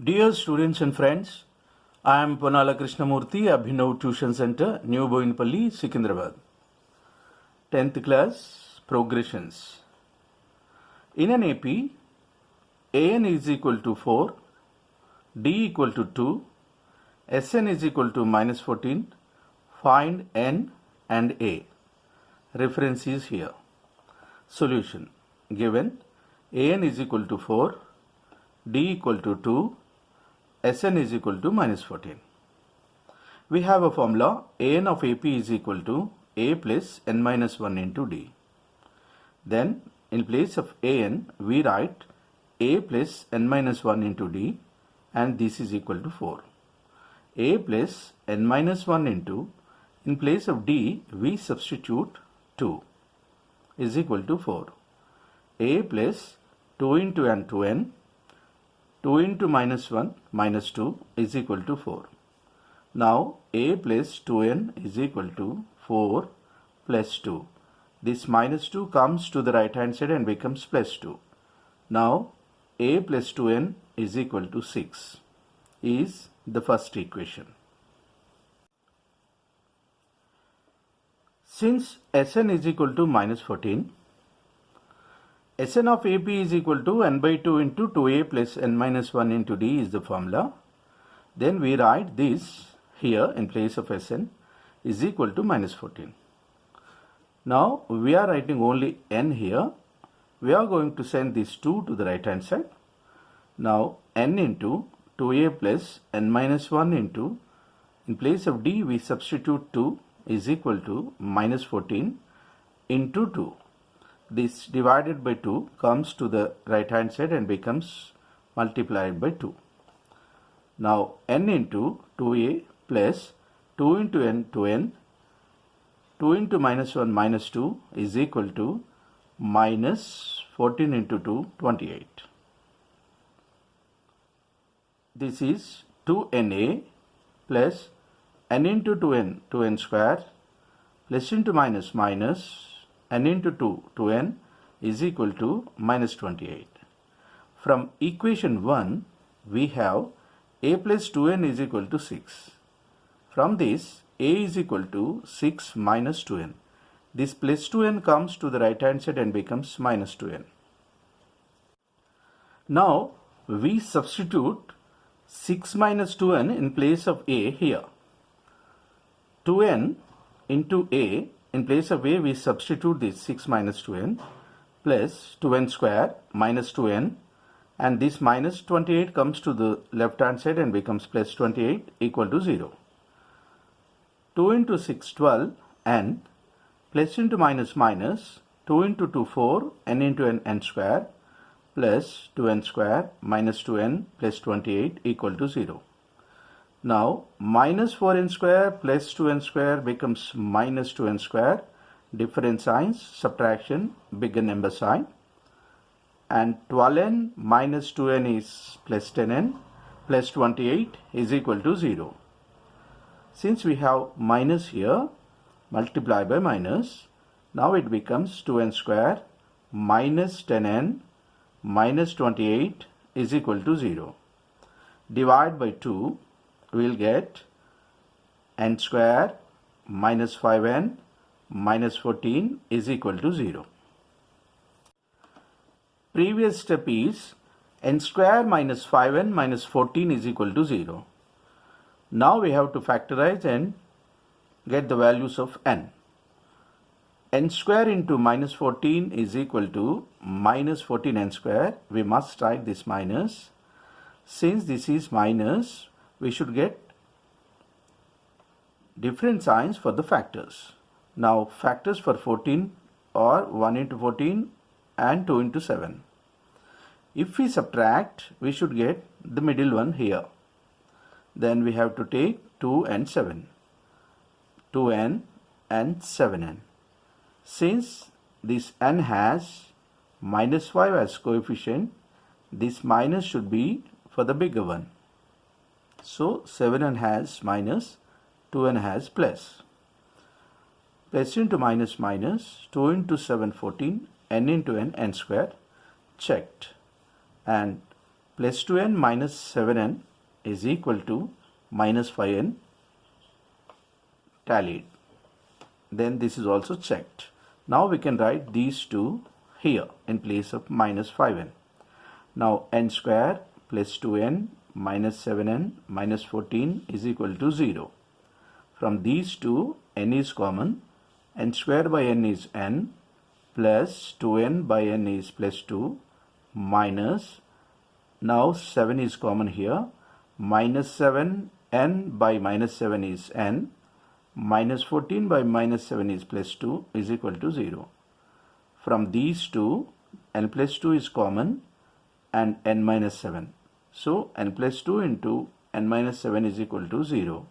Dear students and friends, I am Ponnala Krishnamurthy, Abhinav Tuition Center, New Boinpalli, Secunderabad. 10th class progressions. In an AP, AN is equal to 4, D equal to 2, SN is equal to minus 14. Find N and A. Reference is here. Solution. Given AN is equal to 4, D equal to 2, Sn is equal to minus 14. We have a formula An of AP is equal to A plus n minus 1 into D. Then in place of An we write A plus n minus 1 into D, and this is equal to 4. A plus n minus 1 into, in place of D we substitute 2 is equal to 4. A plus 2 into n to n, 2 into minus 1 minus 2 is equal to 4. Now A plus 2n is equal to 4 plus 2. This minus 2 comes to the right hand side and becomes plus 2. Now A plus 2n is equal to 6 is the first equation. Since Sn is equal to minus 14, Sn of AP is equal to n by 2 into 2a plus n minus 1 into D is the formula. Then we write this here in place of Sn is equal to minus 14. Now we are writing only n here. We are going to send this 2 to the right hand side. Now n into 2a plus n minus 1 into, in place of D we substitute 2 is equal to minus 14 into 2. This divided by 2 comes to the right hand side and becomes multiplied by 2. Now n into 2a plus 2 into n to n, 2 into minus 1 minus 2 is equal to minus 14 into 2, 28. This is 2na plus n into 2n square plus into minus minus n into 2 to n is equal to minus 28. From equation 1 we have a plus 2n is equal to 6. From this a is equal to 6 minus 2n. This plus 2n comes to the right hand side and becomes minus 2n. Now we substitute 6 minus 2n in place of a here. 2n into a, in place of a we substitute this 6 minus 2n plus 2n square minus 2n, and this minus 28 comes to the left hand side and becomes plus 28 equal to 0. 2 into 6 12 n plus into minus minus 2 into 2 4 n into n square plus 2n square minus 2n plus 28 equal to 0. Now minus 4n square plus 2n square becomes minus 2n square. Different signs, subtraction, bigger number sign. And 12n minus 2n is plus 10n plus 28 is equal to 0. Since we have minus here, multiply by minus. Now it becomes 2n square minus 10n minus 28 is equal to 0. Divide by 2. We will get n square minus 5n minus 14 is equal to 0. Previous step is n square minus 5n minus 14 is equal to 0. Now we have to factorize and get the values of n. N square into minus 14 is equal to minus 14n square. We must write this minus. Since this is minus, we should get different signs for the factors. Now factors for 14 are 1 into 14 and 2 into 7. If we subtract, we should get the middle one here. Then we have to take 2 and 7. 2n and 7n. Since this n has minus 5 as coefficient, this minus should be for the bigger one. So 7n has minus, 2n has plus. Plus into minus minus, 2 into 7 14, n into n square, checked. And plus 2n minus 7n is equal to minus 5n tallied. Then this is also checked. Now we can write these two here in place of minus 5n. Now n square plus 2n minus 7n minus 14 is equal to 0. From these two, n is common. N square by n is n, plus 2n by n is plus 2, minus, now 7 is common here, minus 7 n by minus 7 is n, minus 14 by minus 7 is plus 2 is equal to 0. From these two, n plus 2 is common and n minus 7. So n plus 2 into n minus 7 is equal to 0.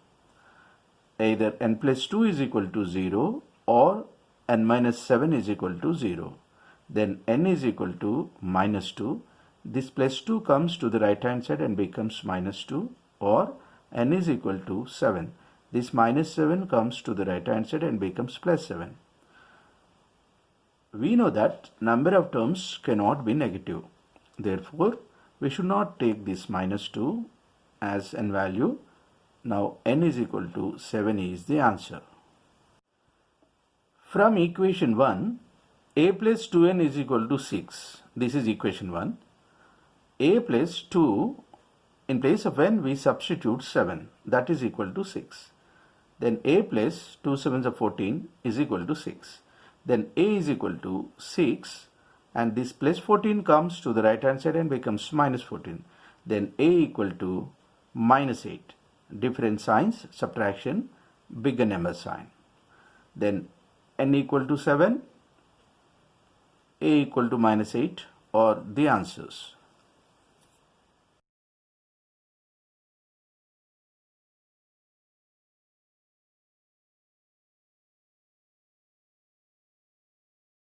Either n plus 2 is equal to 0 or n minus 7 is equal to 0. Then n is equal to minus 2. This plus 2 comes to the right hand side and becomes minus 2, or n is equal to 7. This minus 7 comes to the right hand side and becomes plus 7. We know that number of terms cannot be negative. Therefore, we should not take this minus 2 as n value. Now n is equal to 7 is the answer. From equation 1, a plus 2n is equal to 6. This is equation 1. A plus 2, in place of n we substitute 7. That is equal to 6. Then a plus 2 sevens are 14 is equal to 6. Then a is equal to 6, and this plus 14 comes to the right hand side and becomes minus 14. Then a equal to minus 8. Different signs, subtraction, bigger number sign. Then n equal to 7, a equal to minus 8 are the answers.